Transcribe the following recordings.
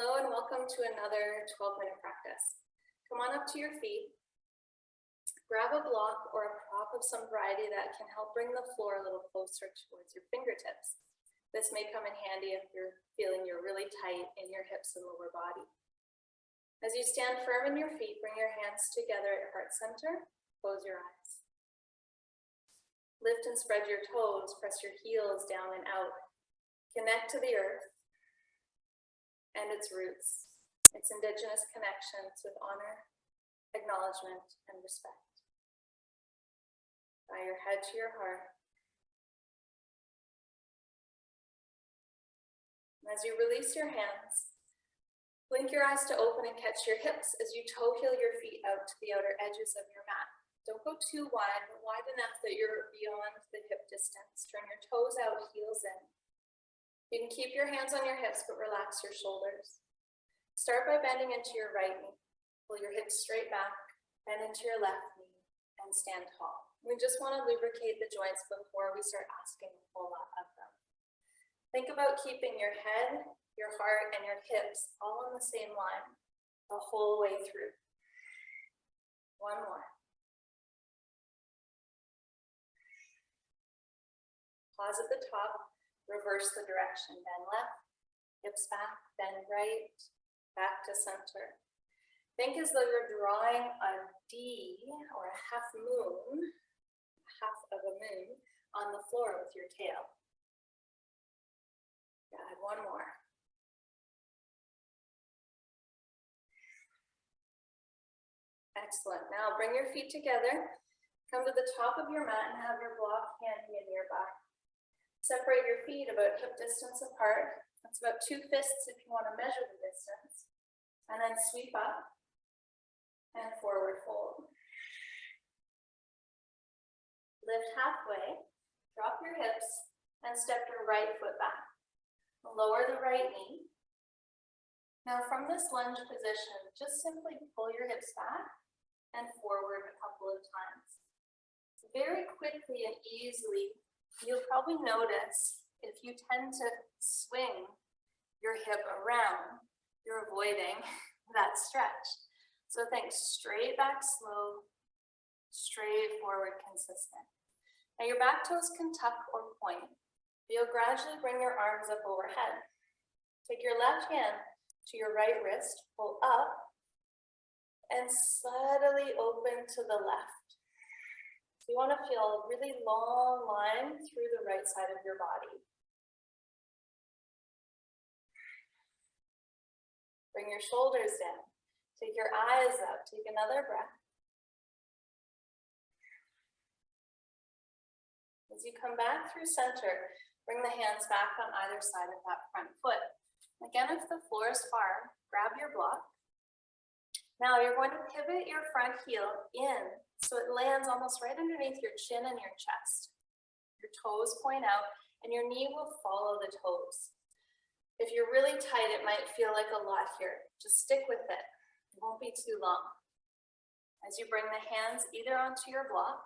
Hello and welcome to another 12-minute practice. Come on up to your feet. Grab a block or a prop of some variety that can help bring the floor a little closer towards your fingertips. This may come in handy if you're feeling you're really tight in your hips and lower body. As you stand firm in your feet, bring your hands together at your heart center. Close your eyes. Lift and spread your toes. Press your heels down and out. Connect to the earth and its roots, its indigenous connections with honor, acknowledgement, and respect. Bow your head to your heart. And as you release your hands, blink your eyes to open and catch your hips as you toe heel your feet out to the outer edges of your mat. Don't go too wide, but wide enough that you're beyond the hip distance. Turn your toes out, heels in. You can keep your hands on your hips, but relax your shoulders. Start by bending into your right knee. Pull your hips straight back, bend into your left knee, and stand tall. We just want to lubricate the joints before we start asking a whole lot of them. Think about keeping your head, your heart, and your hips all on the same line the whole way through. One more. Pause at the top. Reverse the direction, bend left, hips back, bend right, back to center. Think as though you're drawing a D or a half moon, half of a moon, on the floor with your tail. Good, one more. Excellent, now bring your feet together, come to the top of your mat and have your block handy nearby. Separate your feet about hip distance apart. That's about 2 fists if you want to measure the distance. And then sweep up and forward fold. Lift halfway, drop your hips, and step your right foot back. Lower the right knee. Now from this lunge position, just simply pull your hips back and forward a couple of times. Very quickly and easily, you'll probably notice if you tend to swing your hip around, you're avoiding that stretch. So think straight back slow, straight forward consistent. Now your back toes can tuck or point. You'll gradually bring your arms up overhead. Take your left hand to your right wrist, pull up, and subtly open to the left. You want to feel a really long line through the right side of your body. Bring your shoulders down. Take your eyes up. Take another breath. As you come back through center, bring the hands back on either side of that front foot. Again, if the floor is far, grab your block. Now you're going to pivot your front heel in so it lands almost right underneath your chin and your chest. Your toes point out and your knee will follow the toes. If you're really tight, it might feel like a lot here. Just stick with it. It won't be too long. As you bring the hands either onto your block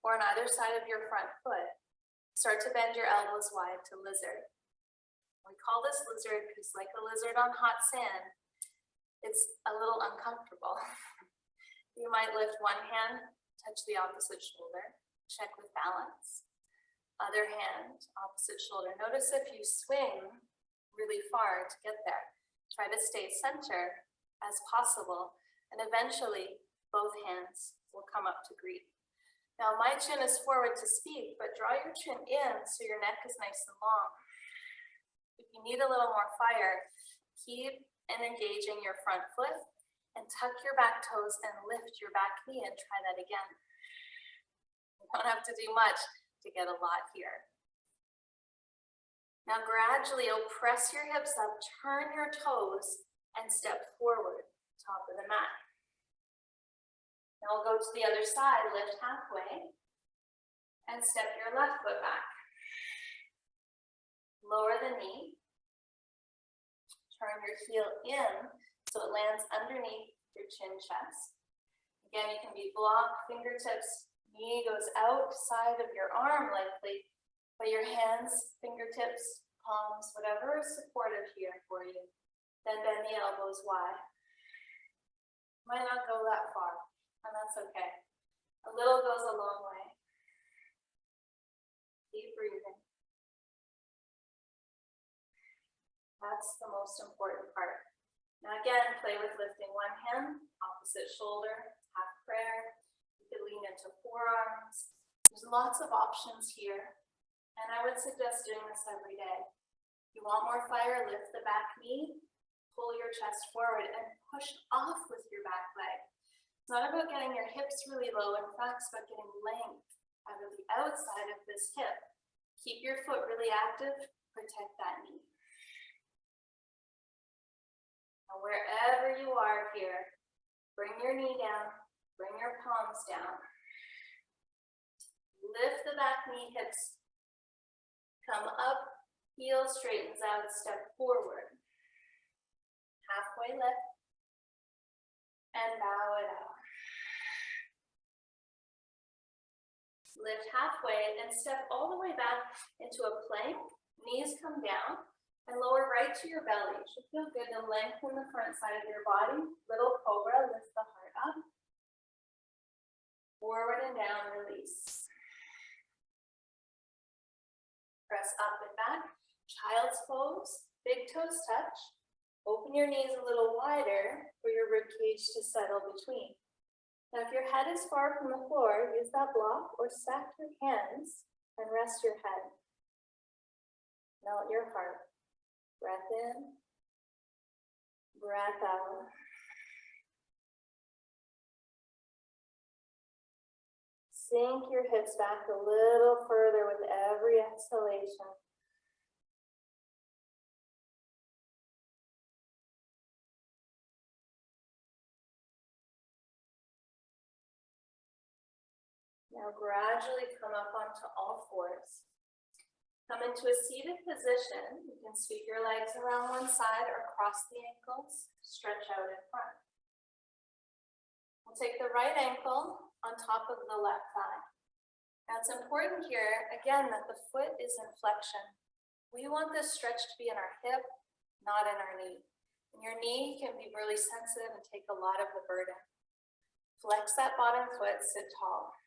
or on either side of your front foot, start to bend your elbows wide to lizard. We call this lizard because like a lizard on hot sand, it's a little uncomfortable. You might lift one hand, touch the opposite shoulder, check with balance. Other hand, opposite shoulder. Notice if you swing really far to get there. Try to stay center as possible, and eventually both hands will come up to greet. Now my chin is forward to speak, but draw your chin in so your neck is nice and long. If you need a little more fire, keep engaging your front foot and tuck your back toes and lift your back knee and try that again. You don't have to do much to get a lot here. Now gradually press your hips up, turn your toes, and step forward, top of the mat. Now we'll go to the other side, lift halfway, and step your left foot back. Lower the knee. Turn your heel in so it lands underneath your chin chest. Again, you can be blocked, fingertips, knee goes outside of your arm likely, but your hands, fingertips, palms, whatever is supportive here for you, Then bend the elbows wide. Might not go that far, and that's okay. A little goes a long way. Keep breathing. That's the most important part. Now again, play with lifting one hand, opposite shoulder, half prayer. You could lean into forearms. There's lots of options here, and I would suggest doing this every day. If you want more fire, lift the back knee, pull your chest forward, and push off with your back leg. It's not about getting your hips really low. In fact, it's about getting length out of the outside of this hip. Keep your foot really active, protect that knee. Now, wherever you are here, bring your knee down, bring your palms down. Lift the back knee, hips come up, heel straightens out, step forward. Halfway lift, and bow it out. Lift halfway and step all the way back into a plank. Knees come down and lower right to your belly. It should feel good to lengthen the front side of your body. Little cobra, lift the heart up. Forward and down, release. Press up and back. Child's pose, big toes touch. Open your knees a little wider for your rib cage to settle between. Now, if your head is far from the floor, use that block or stack your hands and rest your head. Melt your heart. Breath in, breath out. Sink your hips back a little further with every exhalation. Now gradually come up onto all fours. Come into a seated position. You can sweep your legs around one side or cross the ankles. Stretch out in front. We'll take the right ankle on top of the left thigh. Now it's important here, again, that the foot is in flexion. We want this stretch to be in our hip, not in our knee. And your knee can be really sensitive and take a lot of the burden. Flex that bottom foot, sit tall.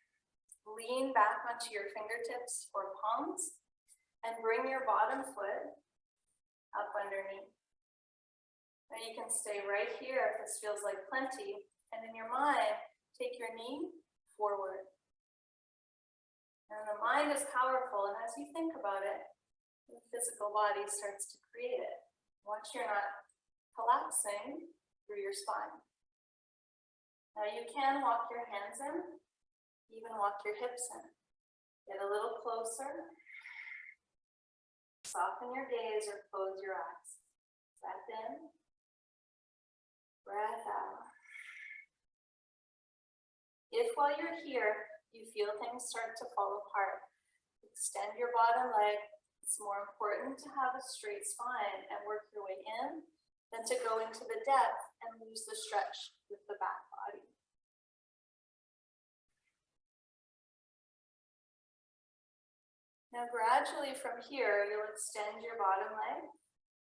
Lean back onto your fingertips or palms and bring your bottom foot up underneath. Now you can stay right here if this feels like plenty, and in your mind, take your knee forward. And the mind is powerful, and as you think about it, the physical body starts to create it. Once you're not collapsing through your spine. Now you can walk your hands in, even walk your hips in. Get a little closer. Soften your gaze or close your eyes. Breath in, breath out. If while you're here, you feel things start to fall apart, extend your bottom leg. It's more important to have a straight spine and work your way in than to go into the depth and lose the stretch with the back body. Now gradually from here, you'll extend your bottom leg,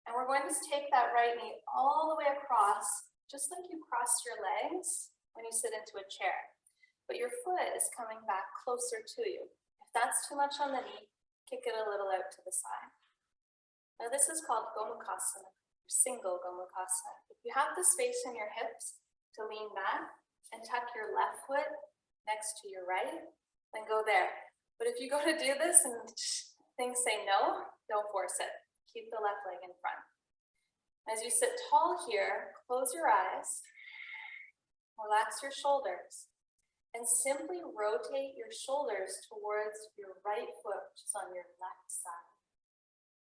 and we're going to take that right knee all the way across, just like you cross your legs when you sit into a chair. But your foot is coming back closer to you. If that's too much on the knee, kick it a little out to the side. Now this is called Gomukhasana, or single Gomukhasana. If you have the space in your hips to lean back and tuck your left foot next to your right, then go there. But if you go to do this and things say no, don't force it. Keep the left leg in front. As you sit tall here, close your eyes, relax your shoulders, and simply rotate your shoulders towards your right foot, which is on your left side.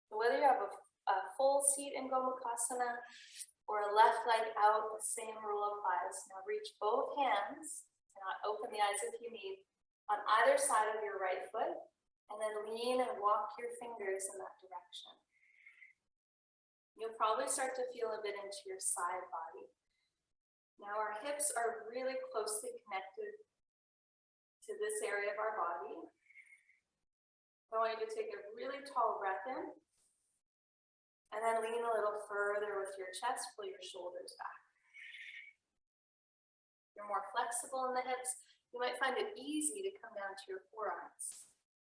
So whether you have a full seat in Gomukhasana or a left leg out, the same rule applies. Now reach both hands, and open the eyes if you need, on either side of your right foot, and then lean and walk your fingers in that direction. You'll probably start to feel a bit into your side body. Now our hips are really closely connected to this area of our body. I want you to take a really tall breath in, and then lean a little further with your chest, pull your shoulders back. You're more flexible in the hips. You might find it easy to come down to your forearms.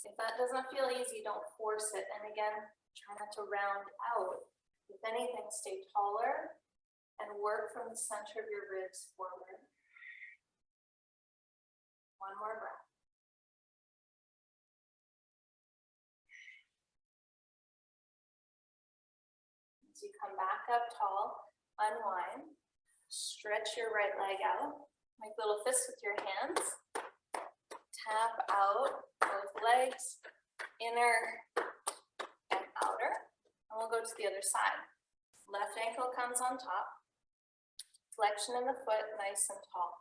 If that doesn't feel easy, don't force it. And again, try not to round out. If anything, stay taller and work from the center of your ribs forward. One more breath. As you come back up tall, unwind. Stretch your right leg out. Make little fists with your hands. Tap out both legs, inner and outer. And we'll go to the other side. Left ankle comes on top. Flexion in the foot, nice and tall.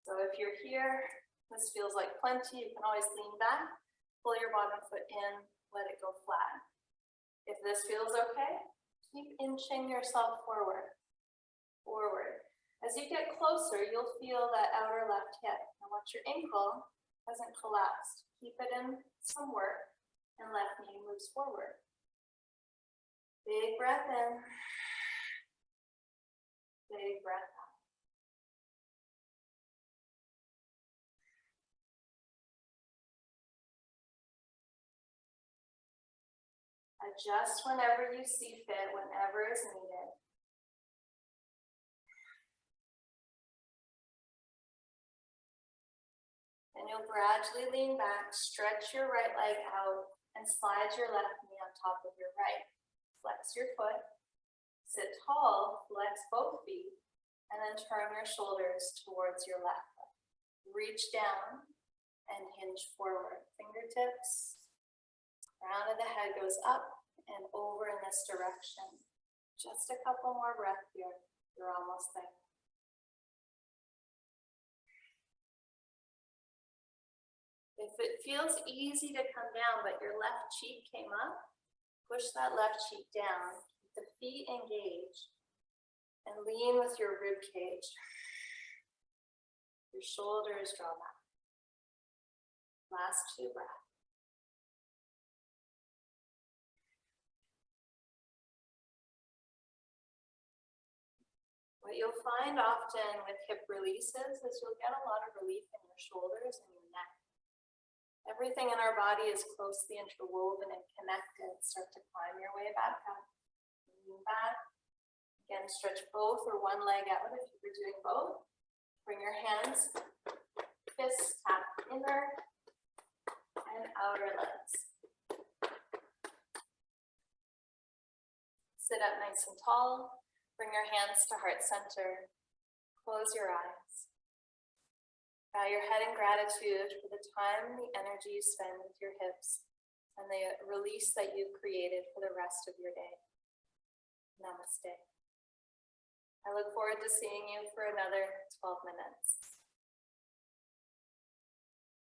So if you're here, this feels like plenty. You can always lean back, pull your bottom foot in, let it go flat. If this feels okay, keep inching yourself forward. Forward. As you get closer, you'll feel that outer left hip. Now watch your ankle hasn't collapsed. Keep it in some work and left knee moves forward. Big breath in. Big breath out. Adjust whenever you see fit, whenever is needed. And you'll gradually lean back, stretch your right leg out, and slide your left knee on top of your right. Flex your foot, sit tall, flex both feet, and then turn your shoulders towards your left foot. Reach down and hinge forward. Fingertips, crown of the head goes up and over in this direction. Just a couple more breaths here. You're almost there. If it feels easy to come down, but your left cheek came up, push that left cheek down, keep the feet engaged, and lean with your rib cage. Your shoulders draw back. Last 2 breaths. What you'll find often with hip releases is you'll get a lot of relief in your shoulders and your neck. Everything in our body is closely interwoven and connected. Start to climb your way back up. Lean back. Again, stretch both or one leg out if you were doing both. Bring your hands, fists tap inner and outer legs. Sit up nice and tall. Bring your hands to heart center. Close your eyes. Bow your head in gratitude for the time and the energy you spend with your hips and the release that you've created for the rest of your day. Namaste. I look forward to seeing you for another 12 minutes.